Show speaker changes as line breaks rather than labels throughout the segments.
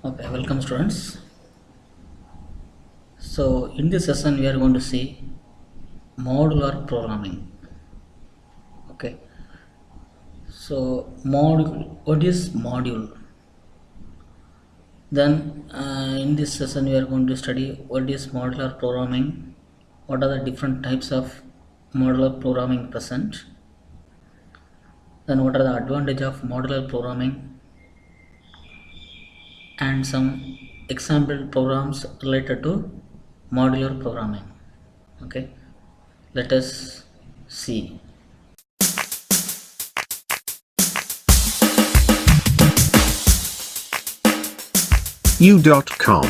Okay, welcome students. So in this session we are going to see modular programming. Okay, so what is module? Then in this session we are going to study what is modular programming, what are the different types of modular programming present, then what are the advantage of modular programming and some example programs related to modular programming. Okay, let us see.
U.com.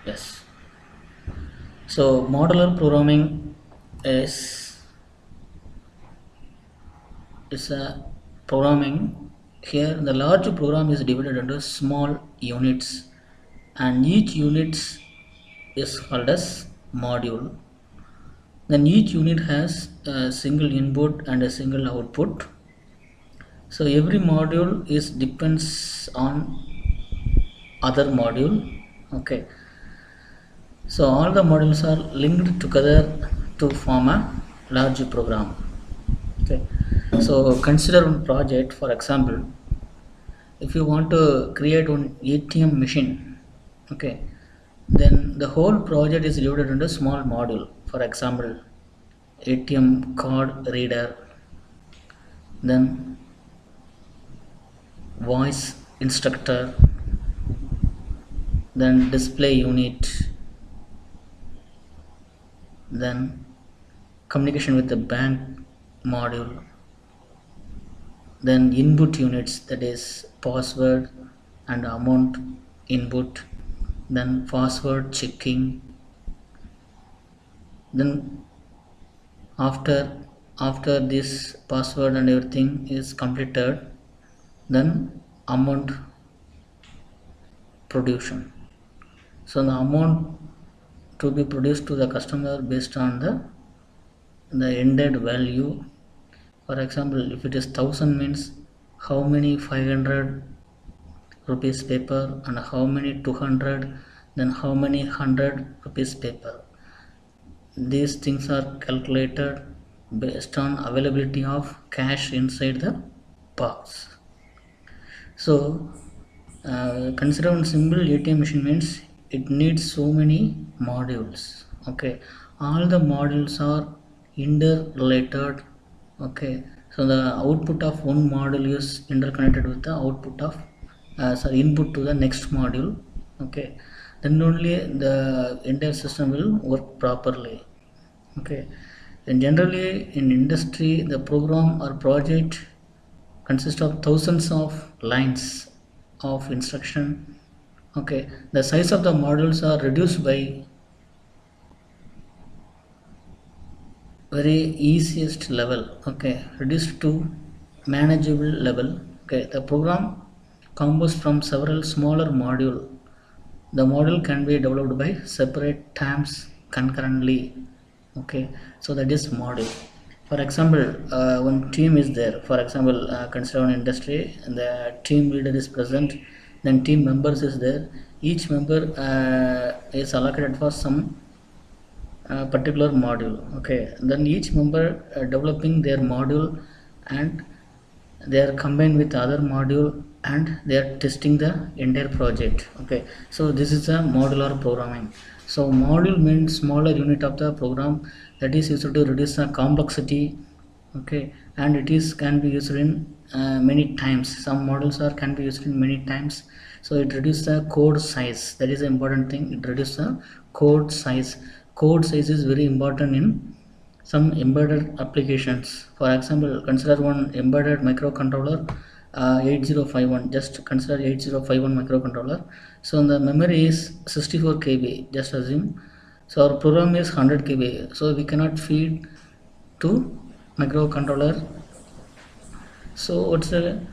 Yes. So modular programming is a programming. Here the large program is divided into small units, and each unit is called as module. Then each unit has a single input and a single output. So every module is depends on other module. Okay. So all the modules are linked together to form a large program. Okay. So consider one project. For example, if you want to create one ATM machine, okay, then the whole project is divided into small module. For example, ATM card reader, then voice instructor, then display unit, then communication with the bank module, then input units, that is password and amount input, then password checking, then after this password and everything is completed, then amount production. So the amount to be produced to the customer based on the ended value. For example, if it is 1000 means how many 500 rupees paper, and how many 200, then how many 100 rupees paper. These things are calculated based on availability of cash inside the box. So consider one simple ATM machine means it needs so many modules. Okay, all the modules are interrelated. Okay, so the output of one module is interconnected with the output of input to the next module. Okay, then only the entire system will work properly. Okay, and generally in industry the program or project consists of thousands of lines of instruction. Okay, the size of the modules are reduced by very easiest level. Okay, reduced to manageable level. Okay, the program composed from several smaller module. The module can be developed by separate times concurrently. Okay, so that is module. For example, one team is there. For example, consider an industry, and the team leader is present, then team members is there. Each member is allocated for some particular module. Okay, then each member developing their module, and they are combined with other module, and they are testing the entire project. Okay, so this is a modular programming. So module means smaller unit of the program that is used to reduce the complexity. Okay, and it is can be used in many times. Some modules are can be used in many times. So it reduces the code size. That is the important thing. It reduces the code size. Code size is very important in some embedded applications. For example, consider one embedded microcontroller, 8051. Just consider 8051 microcontroller. So the memory is 64 KB. Just assume. So our program is 100 KB. So we cannot feed to microcontroller. So what's the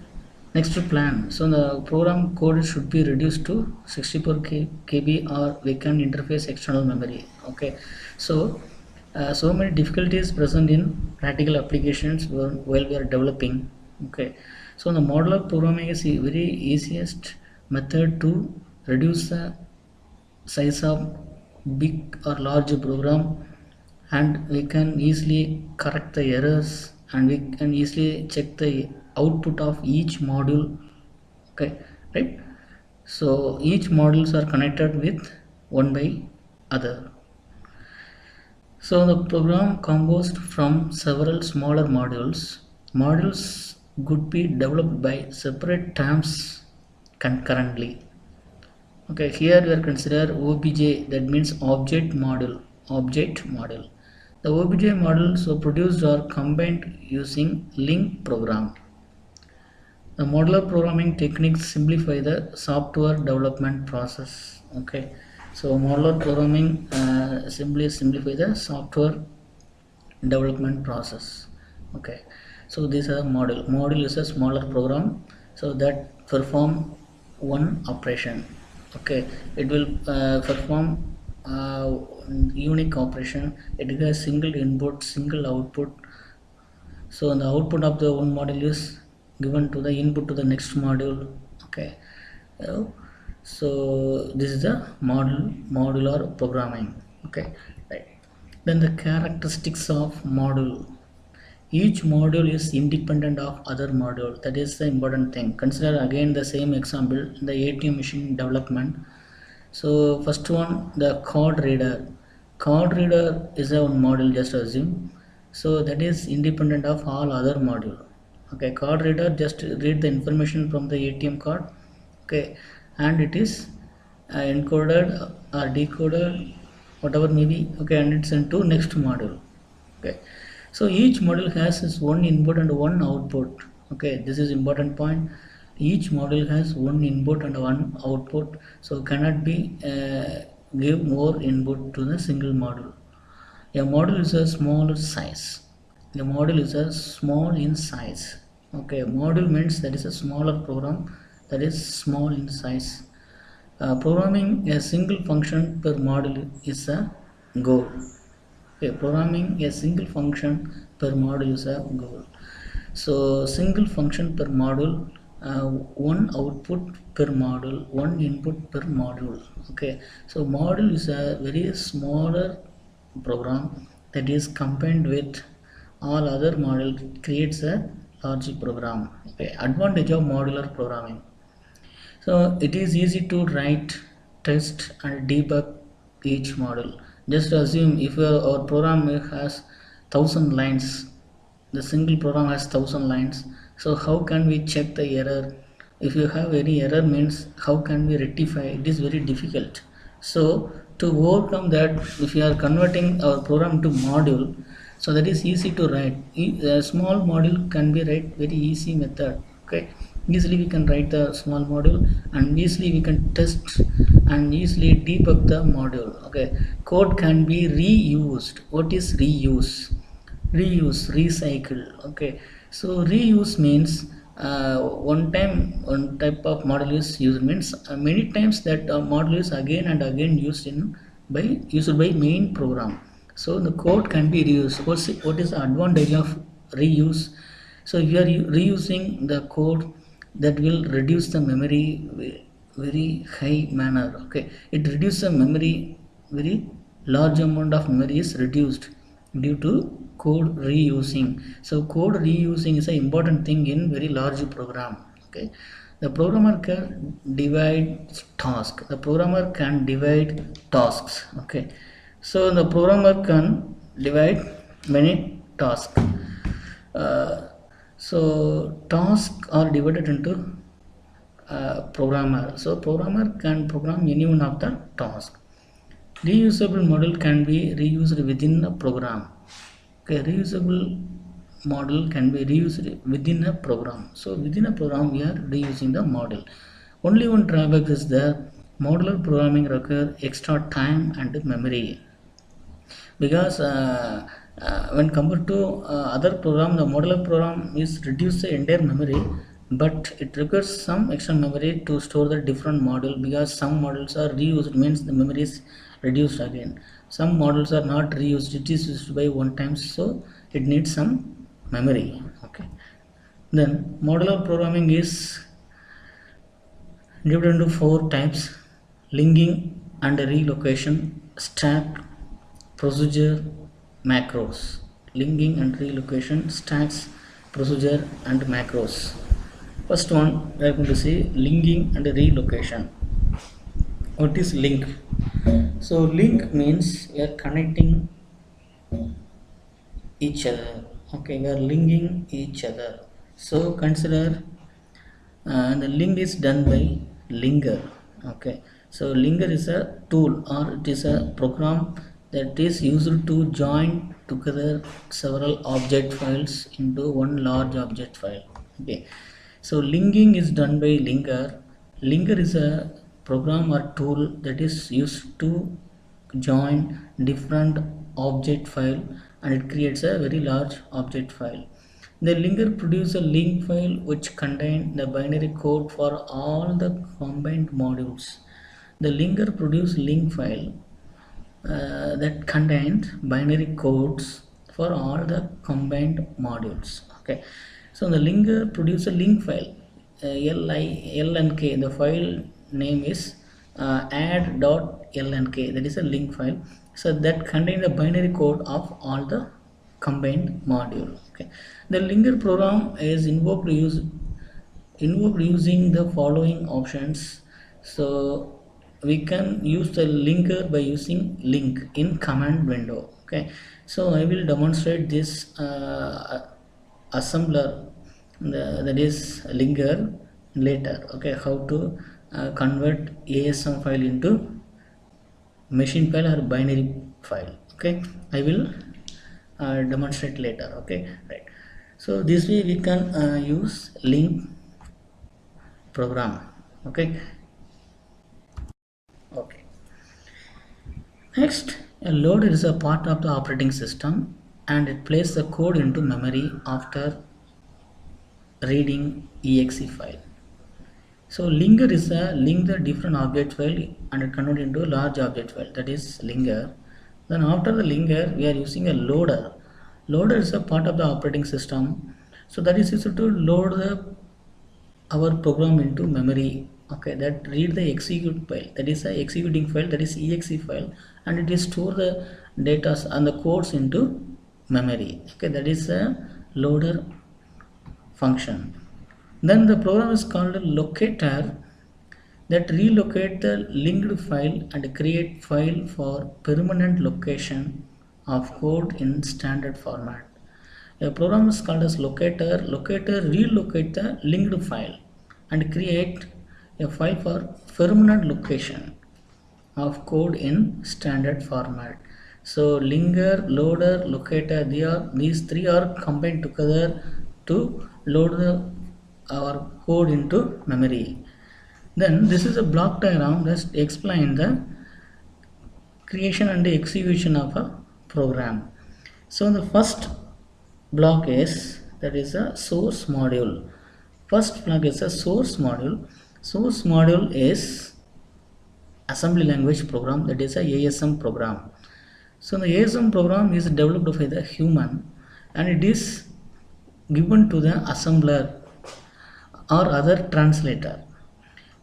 next plan? So the program code should be reduced to 64 KB, or we can interface external memory. Okay, so so many difficulties present in practical applications while we are developing. Okay, So the modular programming is the very easiest method to reduce the size of big or large program, and we can easily correct the errors, and we can easily check the output of each module. Okay, right? So each modules are connected with one by other. So the program composed from several smaller modules. Modules could be developed by separate tabs concurrently. Okay, here we are consider OBJ, that means object model. Object model. The OBJ models are produced or combined using LINQ program. The modular programming techniques simplify the software development process. Okay, so modular programming simply simplify the software development process. Okay, so these are model is a smaller program, so that perform one operation. Okay, it will perform unique operation. It has single input, single output. So the output of the one module is given to the input to the next module. Okay, uh, so this is the modular programming. Okay, right. Then the characteristics of module. Each module is independent of other module. That is the important thing. Consider again the same example in the ATM machine development. So first one, the card reader. Card reader is a one module, just assume. So that is independent of all other module. Okay, card reader just read the information from the ATM card. Okay, and it is encoded or decoded, whatever may be. Okay, and it's into next module. Okay, so each module has its one input and one output. Okay, this is important point. Each module has one input and one output, so cannot be give more input to the single module. A module is a smaller size. A module is a small in size. Okay, module means that is a smaller program, that is small in size. Programming a single function per module is a goal. Okay, programming a single function per module is a goal. So single function per module, one output per module, one input per module. Okay, so module is a very smaller program that is combined with all other module, creates a large program. Okay, advantage of modular programming. So it is easy to write, test and debug each model. Just assume if our program has 1,000 lines, the single program has 1,000 lines. So how can we check the error? If you have any error means how can we rectify? It is very difficult. So to overcome that, if you are converting our program to module, so that is easy to write. A small module can be write very easy method. Okay, easily we can write the small module, and easily we can test and easily debug the module. Okay, code can be reused. What is reuse? Reuse, recycle. Okay, so reuse means one time one type of module is used, means many times that module is again and again used by main program. So the code can be reused. What is the advantage of reuse? So if you are reusing the code, that will reduce the memory very high manner. Okay, it reduces the memory, very large amount of memory is reduced due to code reusing. So code reusing is an important thing in very large program. Okay, the programmer can divide task. The programmer can divide tasks. Okay, so the programmer can divide many tasks. uh, so tasks are divided into programmer. So programmer can program any one of the task. Reusable model can be reused within a program. Okay, reusable model can be reused within a program. So within a program we are reusing the model. Only one drawback is the modular programming requires extra time and memory, because when compared to other program, the modular program is reduce the entire memory, but it requires some extra memory to store the different module, because some models are reused, means the memory is reduced again. Some models are not reused, it is used by one time, so it needs some memory. Okay, Then modular programming is divided into four types: linking and relocation, stack, procedure, macros. Linking and relocation, stacks, procedure and macros. First one we are going to see linking and relocation. What is link? So link means we are connecting each other. Okay, we are linking each other. So consider the link is done by linker. Okay, so linker is a tool or it is a program that is used to join together several object files into one large object file. Okay, so linking is done by linker. Linker is a program or tool that is used to join different object file and it creates a very large object file. The linker produces a link file which contains the binary code for all the combined modules. The linker produces link file that contains binary codes for all the combined modules. Okay, so the linker produces a link file, link. The file name is add.lnk. That is a link file. So that contains the binary code of all the combined module. Okay, the linker program is invoked using the following options. So we can use the linker by using link in command window. Okay, so I will demonstrate this assembler, that is linker, later. Okay, how to convert ASM file into machine file or binary file. Okay, I will demonstrate later. Okay, right. So this way we can use link program. Okay. Okay, next, a loader is a part of the operating system and it places the code into memory after reading exe file. So linker is a link the different object file and it convert into a large object file, that is linker. Then after the linker we are using a loader. Loader is a part of the operating system, so that is used to load our program into memory. Okay, that read the execute file, that is a executing file, that is exe file, and it is store the data and the codes into memory. Okay, that is a loader function. Then the program is called a locator that relocate the linked file and create file for permanent location of code in standard format. A program is called as locator. Locator relocate the linked file and create a file for permanent location of code in standard format. So linker, loader, locator, these three are combined together to load our code into memory. Then this is a block diagram that explains the creation and the execution of a program. So the first block is, that is a source module. First block is a source module. Source module is assembly language program, that is a ASM program. So the ASM program is developed by the human and it is given to the assembler or other translator.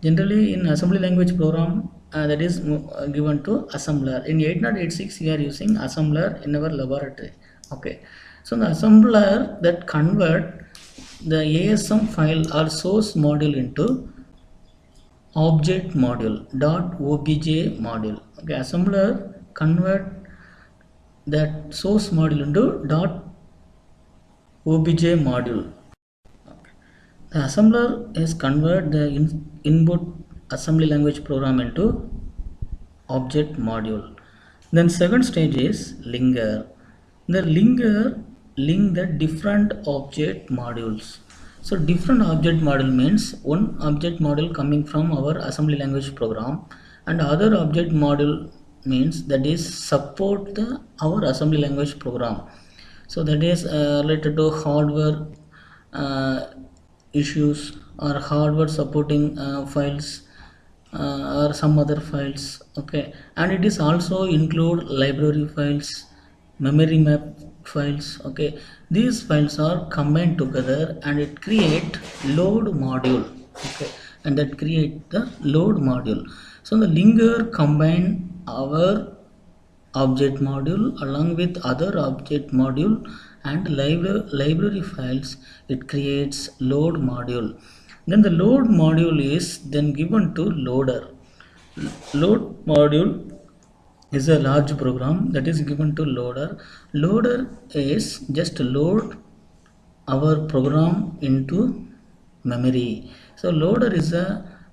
Generally in assembly language program that is given to assembler. In 8086 we are using assembler in our laboratory. Okay, so the assembler that convert the ASM file or source module into object module .obj module. Okay, assembler convert that source module into .obj module. The assembler is convert the input assembly language program into object module. Then second stage is linker. The linker link the different object modules. So different object module means one object module coming from our assembly language program and other object module means that is support our assembly language program. So that is related to hardware issues or hardware supporting files or some other files. Okay, and it is also include library files, memory map files. Okay, these files are combined together and it create load module. Okay, and that create the load module. So the linker combine our object module along with other object module and library files. It creates load module. Then the load module is then given to loader. Load module is a large program that is given to loader. Loader is just load our program into memory. So loader is a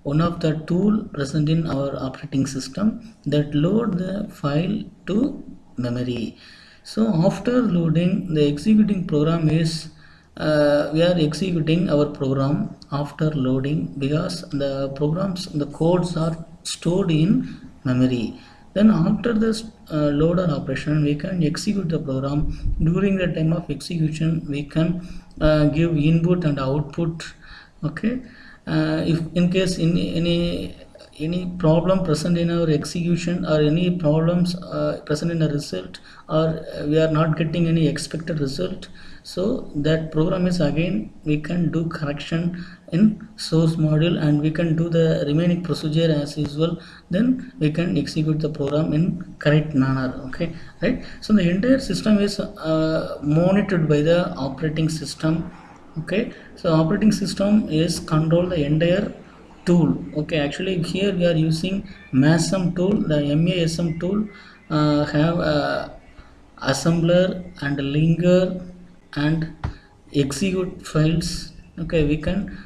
one of the tool present in our operating system that load the file to memory. So after loading, the executing program is we are executing our program after loading because the programs, the codes are stored in memory. Then after this loader operation, we can execute the program. During the time of execution, we can give input and output. Okay, if in case any problem present in our execution or any problems present in a result, or we are not getting any expected result, so that program is again we can do correction in source module and we can do the remaining procedure as usual. Then we can execute the program in correct manner. Okay, right? So the entire system is monitored by the operating system. Okay, so operating system is control the entire tool. Okay, actually here we are using MASM tool. The MASM tool have assembler and linker and execute files. Okay, we can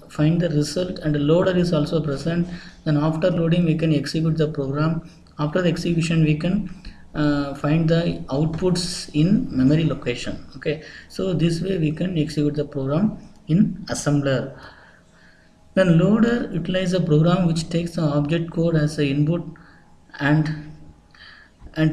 find the result, and the loader is also present. Then after loading we can execute the program. After the execution we can find the outputs in memory location. Okay, so this way we can execute the program in assembler. Then loader utilizes a program which takes the object code as an input and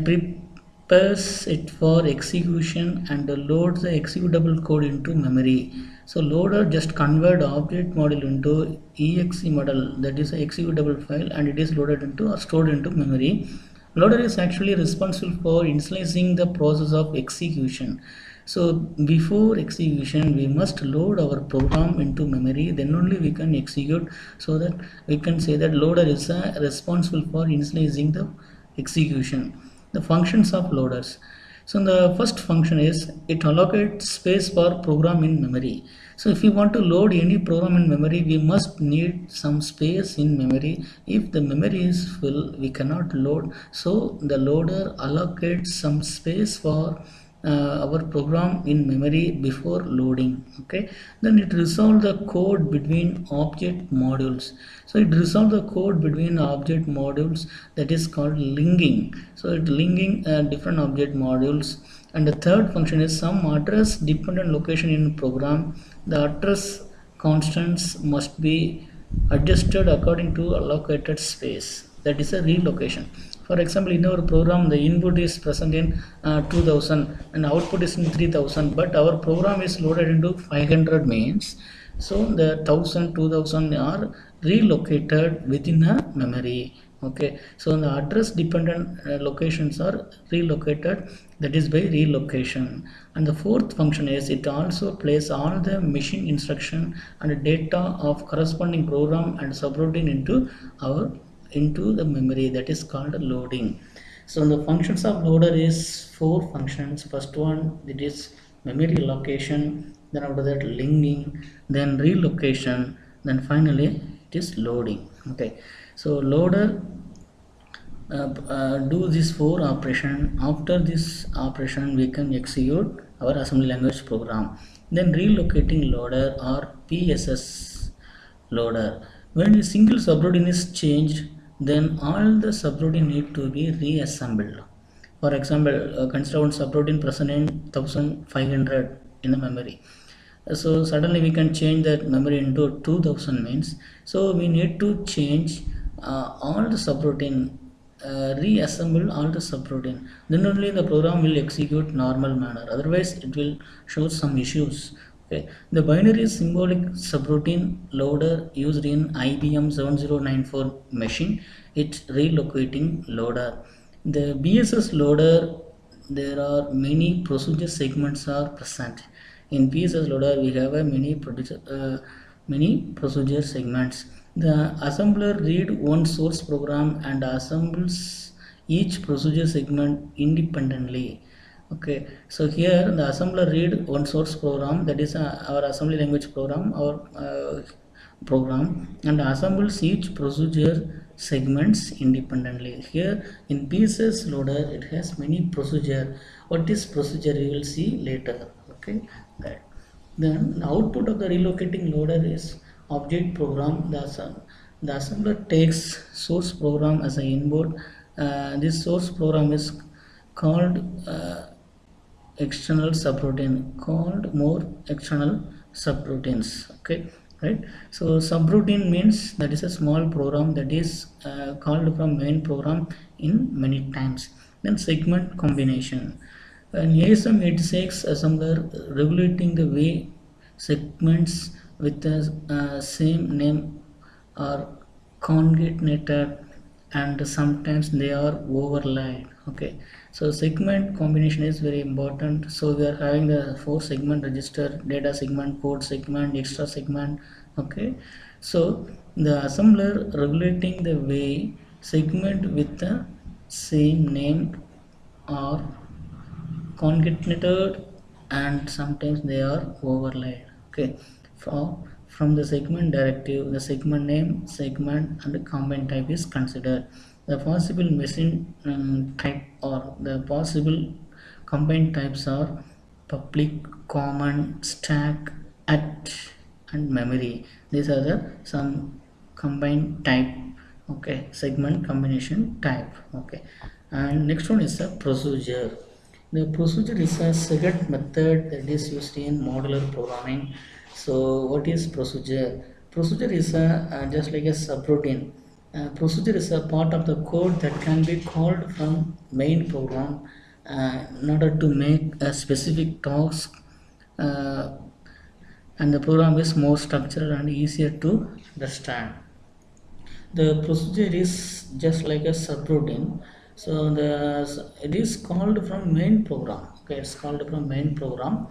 prepares it for execution and loads the executable code into memory. So loader just convert object model into exe model, that is a executable file, and it is loaded into or stored into memory. Loader is actually responsible for initializing the process of execution. So before execution we must load our program into memory, then only we can execute. So that we can say that loader is responsible for initializing the execution. The functions of loaders. So the first function is it allocates space for program in memory. So if we want to load any program in memory, we must need some space in memory. If the memory is full, we cannot load. So the loader allocates some space for our program in memory before loading. Okay, then it resolve the code between object modules. So it resolve the code between object modules, that is called linking. So it linking different object modules. And the third function is some address dependent location in program. The address constants must be adjusted according to allocated space, that is a relocation. For example, in our program the input is present in 2000 and output is in 3000, but our program is loaded into 500 means, so the 1000 2000 are relocated within a memory. Okay, so the address dependent locations are relocated, that is by relocation. And the fourth function is it also places all the machine instruction and data of corresponding program and subroutine into the memory, that is called loading. So the functions of loader is four functions. First one, it is memory allocation, then after that linking, then relocation, then finally it is loading. Okay, so loader do this four operation. After this operation we can execute our assembly language program. Then relocating loader or PSS loader, when a single subroutine is changed, then all the subroutine need to be reassembled. For example, consider one subroutine present in 1500 in the memory. So suddenly we can change that memory into 2000 means. So we need to change all the subroutine, reassemble all the subroutine. Then only the program will execute normal manner. Otherwise, it will show some issues. Okay. The binary symbolic subroutine loader used in IBM 7094 machine, it's relocating loader. The BSS loader there are many procedure segments are present. In PSS loader, we have a many procedure segments. The assembler read one source program and assembles each procedure segment independently. Okay, so here the assembler read one source program, that is our assembly language program, our program, and assembles each procedure segments independently. Here in PSS loader, it has many procedure. What is procedure, you will see later. Okay, that. Then the output of the relocating loader is object program. The assembler takes source program as an input. This source program is called external subroutine, called more external subroutines. Okay, right. So subroutine means that is a small program that is called from main program in many times. Then segment combination, an ASM86 assembler regulating the way segments with the same name are concatenated and sometimes they are overlaid. Okay, so segment combination is very important. So we are having the 4 segment register, data segment, code segment, extra segment. Okay, so the assembler regulating the way segment with the same name are concatenated and sometimes they are overlaid. Okay, from the segment directive, the segment name, segment and the combined type is considered. The possible machine type or the possible combined types are public, common, stack, at and memory. These are the some combined type. Okay, segment combination type. Okay, and next one is a procedure. The procedure is a second method that is used in modular programming. So what is procedure? Procedure is just like a subroutine. Procedure is a part of the code that can be called from main program in order to make a specific task, uh, and the program is more structured and easier to understand. The procedure is just like a subroutine. So it is called from main program. Okay, it's called from main program,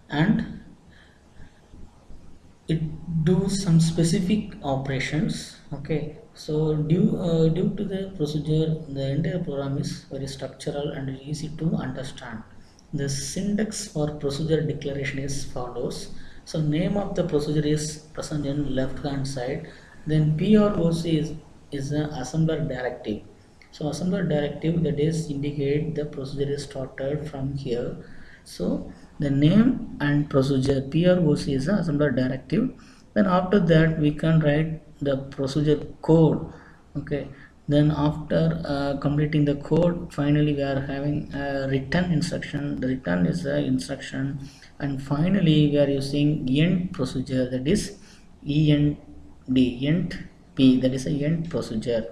and it do some specific operations. Okay, so due to the procedure, the entire program is very structural and easy to understand. The syntax for procedure declaration is follows. So name of the procedure is present in left hand side. Then PROC is an assembler directive. So assembler directive, that is indicate the procedure is started from here. So the name and procedure, PROC is the assembler directive. Then after that we can write the procedure code. Okay, then after completing the code, finally we are having a return instruction. The return is the instruction, and finally we are using end procedure, that is end, end p, that is a end procedure.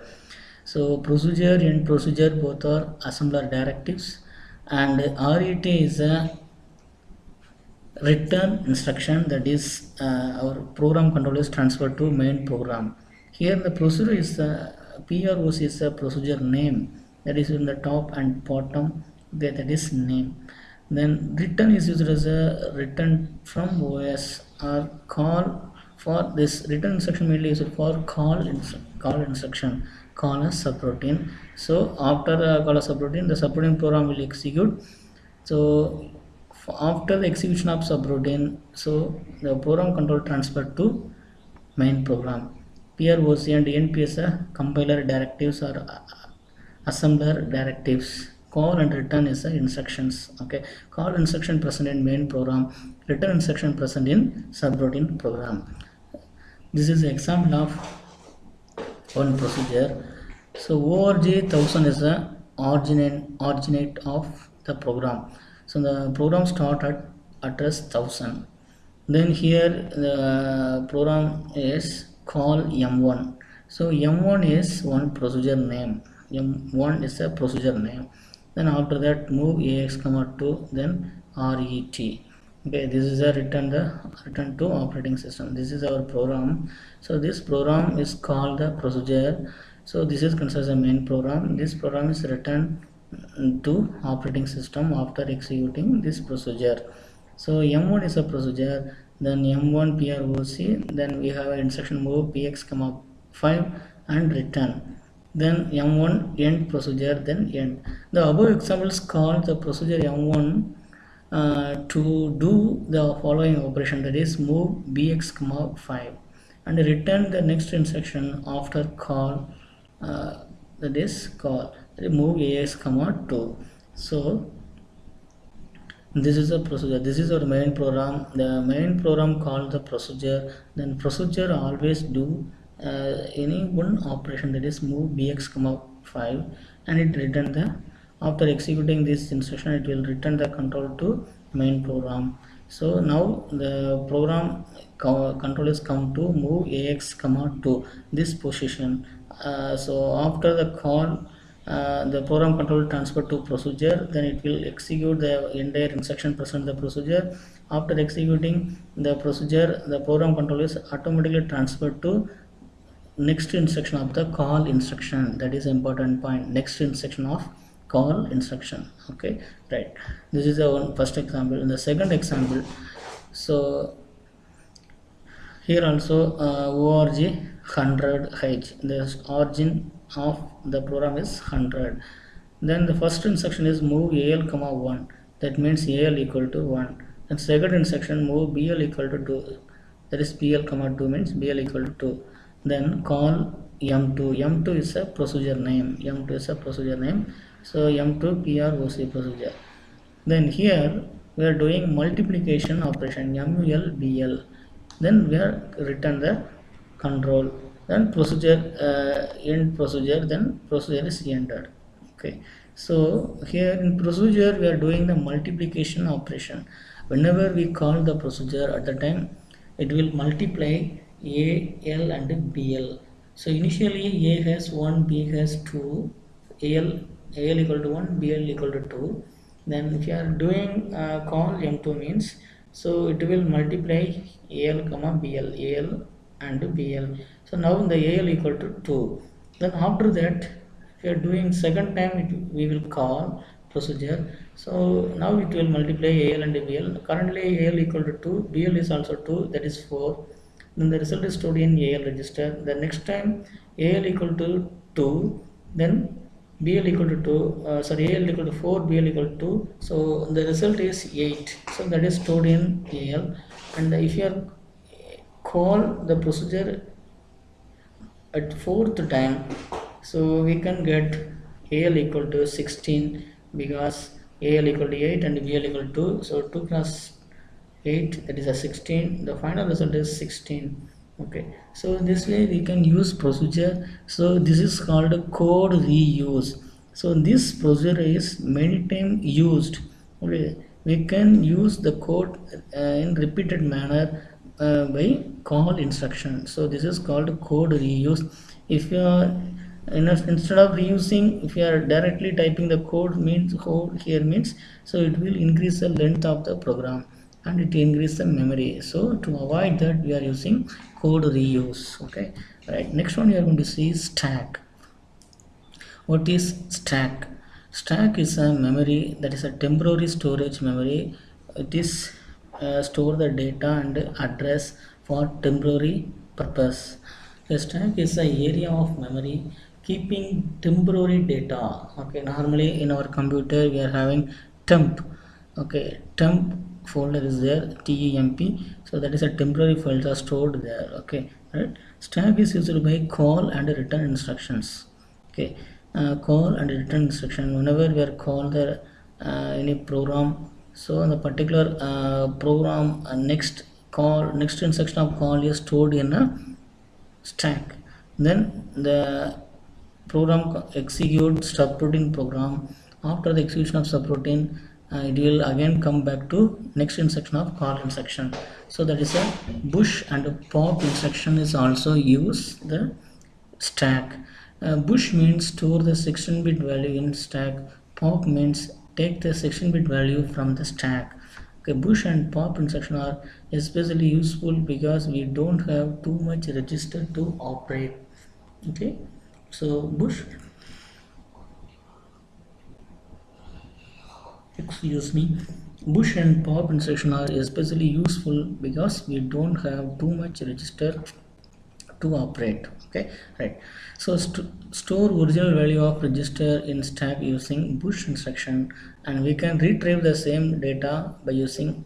So procedure and procedure both are assembler directives, and RET is a return instruction, that is our program control is transferred to main program. Here the procedure is PROC is a procedure name, that is in the top and bottom, that is name. Then return is used as a return from OS or call. For this return instruction mainly used for call instruction, call a subroutine. So after call a subroutine, the subroutine program will execute. So after the execution of subroutine, so the program control transferred to main program. PROC and NPS compiler directives or assembler directives. Call and return is the instructions. Okay, call instruction present in main program, return instruction present in subroutine program. This is an example of one procedure. So org 1000 is the originate of the program. So the program start at address 1000. Then here the program is call M1. So M1 is one procedure name. M1 is a procedure name. Then after that move AX comma 2, then RET. Okay, this is a return to operating system. This is our program. So this program is called the procedure. So this is considered as a main program. This program is written to operating system after executing this procedure. So M1 is a procedure, then M1 PROC, then we have an instruction move px comma 5 and return. Then M1 end procedure, then end. The above examples call the procedure M1 to do the following operation, that is move bx comma 5 and return the next instruction after call, that is call move ax comma 2. So this is a procedure, this is our main program. The main program called the procedure, then procedure always do any one operation, that is move bx comma 5 and it return the, after executing this instruction it will return the control to main program. So now the program control is come to move ax comma 2 this position. So after the call, the program control transfer to procedure, then it will execute the entire instruction present the procedure. After executing the procedure, the program control is automatically transferred to next instruction of the call instruction. That is important point, next instruction of call instruction. Okay, right, this is the one first example. In the second example, so here also org 100h, the origin of the program is 100. Then the first instruction is move al comma 1, that means al equal to 1. And second instruction move bl equal to 2, that is bl comma 2 means bl equal to 2. Then call m2, m2 is a procedure name, m2 is a procedure name, so m2 proc procedure. Then here we are doing multiplication operation mul bl, then we are return the control, then procedure end procedure, then procedure is ended. Okay, so here in procedure we are doing the multiplication operation. Whenever we call the procedure, at the time it will multiply a, l and bl. So initially a has 1, b has 2, al equal to 1, bl equal to 2. Then if you are doing call m2 means, so it will multiply al comma bl, al and bl. So now the al equal to 2. Then after that if you are doing second time we will call procedure, so now it will multiply al and bl. Currently al equal to 2, bl is also 2, that is 4. Then the result is stored in al register. The next time al equal to 2, then bl equal to 2, sorry, al equal to 4, bl equal to 2, so the result is 8, so that is stored in al. And if you are call the procedure at fourth time, so we can get al equal to 16, because al equal to 8 and bl equal to 2, so 2 plus 8, that is a 16, the final result is 16. Okay, so this way we can use procedure. So this is called code reuse. So this procedure is many times used. Okay, we can use the code in repeated manner by call instruction. So this is called code reuse. If you are instead of reusing, if you are directly typing the code means code here means, so it will increase the length of the program and it increase the memory. So to avoid that we are using code reuse. Okay, right, next one we are going to see stack. What is stack? Stack is a memory, that is a temporary storage memory. It is store the data and address for temporary purpose. The stack is an area of memory keeping temporary data. Okay, normally in our computer we are having temp. Okay, temp folder is there, temp, so that is a temporary files are stored there. Okay, right, stack is used by call and return instructions. Okay, call and return instruction, whenever we are call the any program, so in the particular program next call, next instruction of call is stored in a stack. Then the program execute subroutine program. After the execution of subroutine, it will again come back to next instruction of call instruction. So that is a push and pop instruction is also use the stack. Push means store the 16-bit value in stack. Pop means take the 16-bit value from the stack. Okay, push and pop instruction are especially useful because we don't have too much register to operate. Okay, so push excuse me, push and pop instruction are especially useful because we don't have too much register to operate. Okay, right. So store original value of register in stack using push instruction, and we can retrieve the same data by using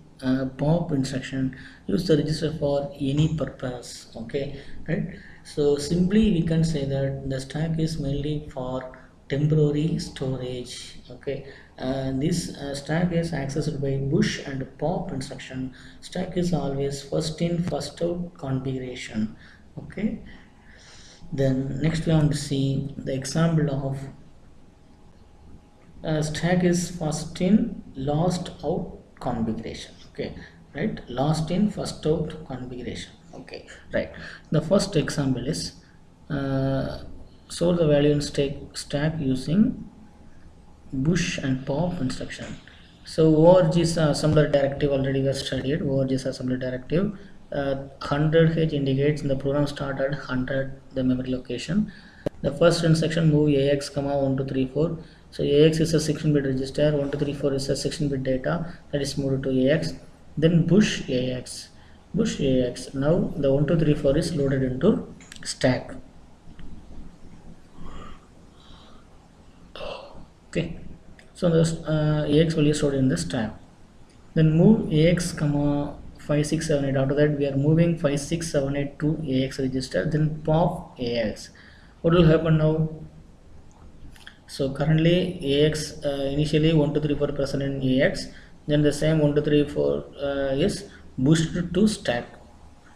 pop instruction. Use the register for any purpose. Okay, right. So simply we can say that the stack is mainly for temporary storage. Okay, this stack is accessed by push and pop instruction. Stack is always first in first out configuration. Okay, then next we want to see the example of stack is first in last out configuration. Okay, right, last in first out configuration. Okay, right. The first example is store the value in stack using push and pop instruction. So org is assembler directive, already we have studied. Org is assembler directive. 100h indicates the program started 100 the memory location. The first instruction move AX comma 1 2 3 4. So AX is a 16-bit register, 1 2 3 4 is a 16-bit data that is moved to AX. Then push AX. Push AX. Now the 1 2 3 4 is loaded into stack. Okay, so the AX value is stored in the stack. Then move AX comma 5678. After that we are moving 5678 to AX register. Then pop AX. What will happen now? So currently AX initially 1 2 3 4 present in AX. Then the same 1 2 3 4 is boosted to stack.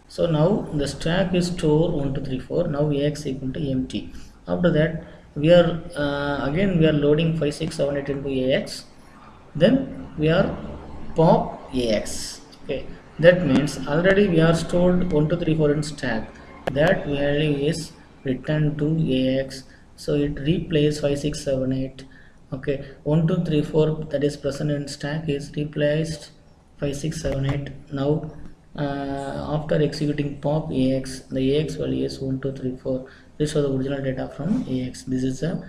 So now the stack is store 1 2 3 4. Now AX equal to empty. After that we are again we are loading 5678 into AX. Then we are pop AX. Okay, that means already we are stored 1 2 3 4 in stack. That value is returned to AX. So it replaces 5678. Okay, 1 2 3 4 that is present in stack is replaced 5678. Now after executing pop AX, the AX value is 1 2 3 4. This was the original data from AX. This is a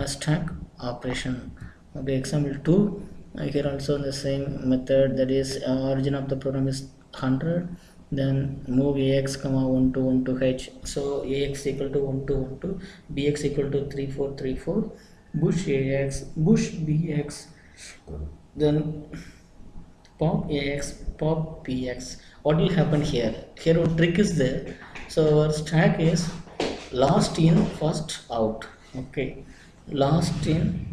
stack operation. Okay, example 2. Here also the same method, that is origin of the program is 100. Then move AX comma 1 to 1 to H. So AX equal to 1 to 1 to BX equal to 3434. Push AX, push BX. Then pop AX, pop PX. What will happen here? Here one trick is there. So our stack is last in first out. Okay, last in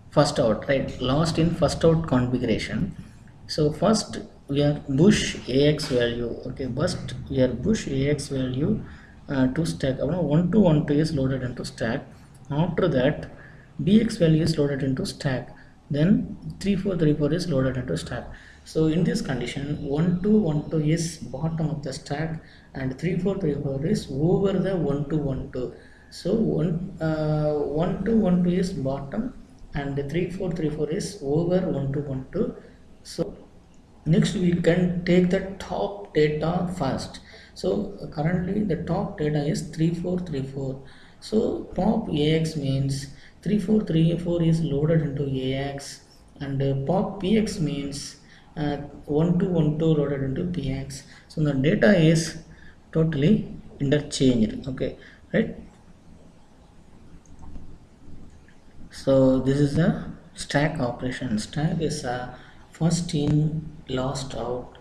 first out, right? Last in first out configuration. So first we are push AX value. Okay, first we are push AX value to stack. 1 to 1 2 is loaded into stack. After that BX value is loaded into stack. Then 3434 is loaded into stack. So in this condition 1 to 1 2 is bottom of the stack and 3434 is over the 1 to 1 2. So 1 to 1 2 is bottom and 3434 is over 1 to 1 2. So next we can take the top data first. So currently the top data is 3434. So pop AX means 3434 is loaded into AX, and pop PX means 1212 loaded into PX. So the data is totally interchanged. Okay, right? So this is a stack operation. Stack is a first in last out,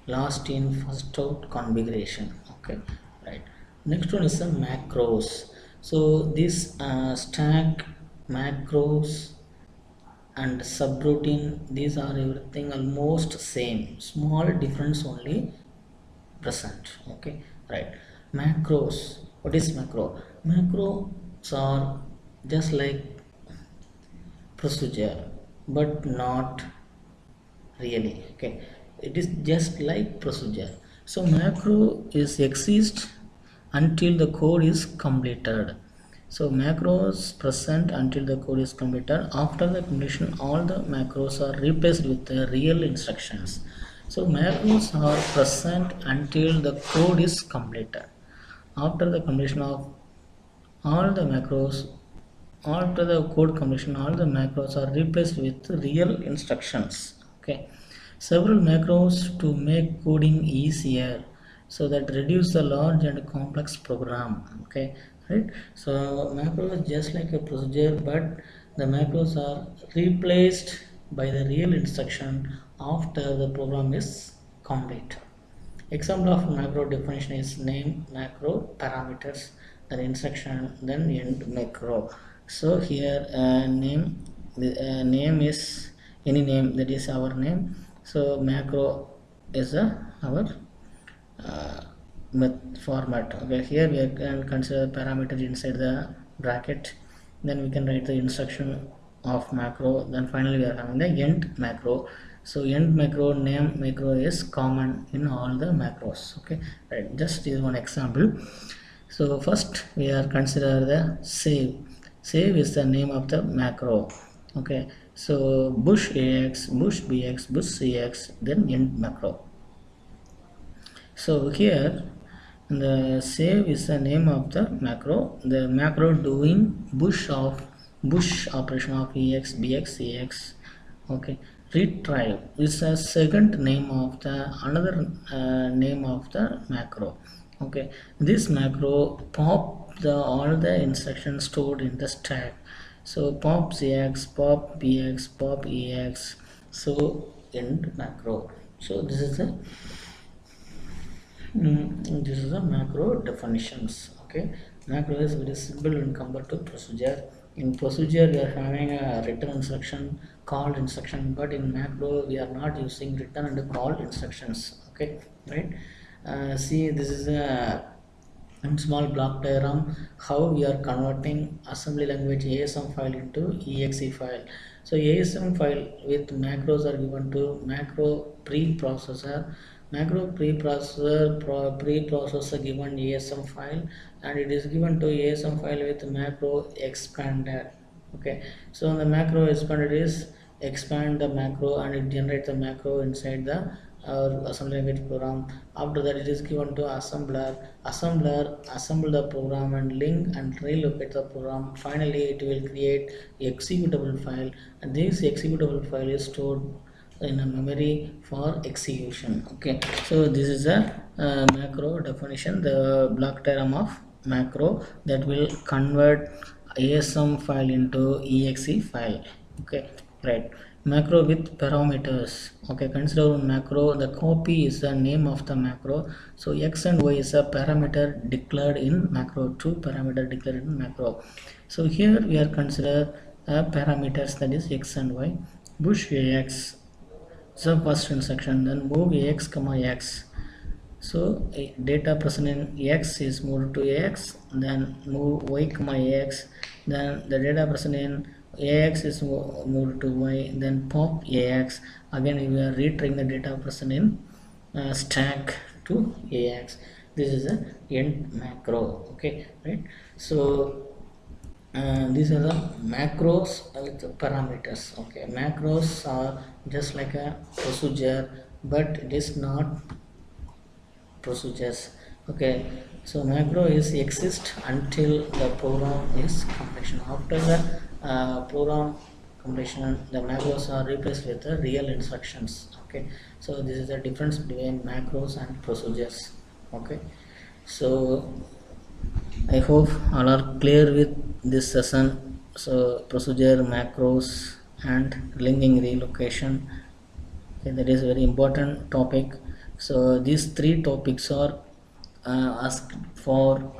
last in first out configuration. Okay, right. Next one is the macros. So this stack, macros and subroutine, these are everything almost same, small difference only present. Okay, right. Macros, what is macro? Macros are just like procedure but not really. Okay, it is just like procedure. So macro is exist until the code is completed. So macros present until the code is completed. After the completion all the macros are replaced with the real instructions. So macros are present until the code is completed. After the completion of all the macros, after the code completion, all the macros are replaced with real instructions. Okay, several macros to make coding easier, so that reduce the large and complex program. Okay, right. So macro is just like a procedure, but the macros are replaced by the real instruction after the program is complete. Example of macro definition is name macro, parameters, then instruction, then end macro. So here name is any name, that is our name. So macro is our uh, format. Okay, here we can consider parameter inside the bracket, then we can write the instruction of macro, then finally we are having the end macro. So end macro, name macro is common in all the macros. Okay, right, just is one example. So first we are consider the save is the name of the macro. Okay, so bush ax, bush bx, bush cx, then end macro. So here the save is the name of the macro. The macro doing bush operation of ex, bx, cx. Okay, retrieve is a second name of the another name of the macro. Okay, this macro pop the all the instructions stored in the stack. So pop cx, pop bx, pop ex. So end macro. So this is a macro definitions. Okay, macro is very simple when compared to procedure. In procedure we are having a return instruction, called instruction, but in macro we are not using return and called instructions. Okay, right. See, this is a small block diagram how we are converting assembly language ASM file into exe file. So ASM file with macros are given to macro preprocessor. Macro preprocessor given ASM file, and it is given to ASM file with macro expander. Okay, so the macro expander is expand the macro and it generates the macro inside the assembly language program. After that it is given to assembler assemble the program and link and relocate the program. Finally it will create executable file, and this executable file is stored in a memory for execution. Okay, so this is a macro definition, the block diagram of macro that will convert ASM file into exe file. Okay, right. Macro with parameters. Okay, consider one macro, the copy is the name of the macro. So x and y is a parameter declared in macro, two parameter declared in macro. So here we are consider parameters, that is x and y. Bush ax, so first instruction, then move ax comma x. So data present in x is moved to ax, then move y comma ax, then the data present in ax is moved to y, then pop ax. Again we are retrying the data present in stack to ax. This is a end macro. Okay, right. So these are the macros with parameters. Okay, macros are just like a procedure, but it is not procedures. Okay, so macro is exist until the program is completion. After the program completion, the macros are replaced with the real instructions. Okay, so this is the difference between macros and procedures. Okay, so I hope all are clear with this session. So procedure, macros, and linking relocation. Okay, that is a very important topic. So these three topics are asked for,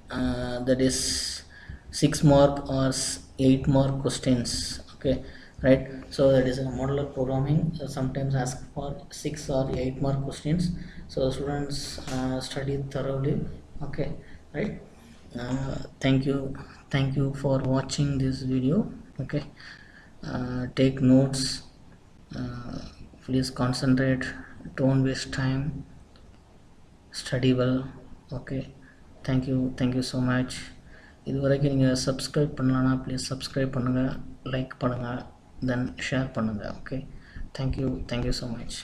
that is 6 mark or 8 mark questions. Okay, right. So that is a modular programming. Sometimes ask for 6 or 8 mark questions. So students study thoroughly. Okay, right. Thank you for watching this video. Okay, take notes, uh, please concentrate, don't waste time, study well. Okay, thank you so much. இதுவரைக்கும் நீங்கள் subscribe பண்ணலன்னா please subscribe பண்ணுங்கள், like பண்ணுங்கள், தென் share பண்ணுங்கள். Okay, thank you so much.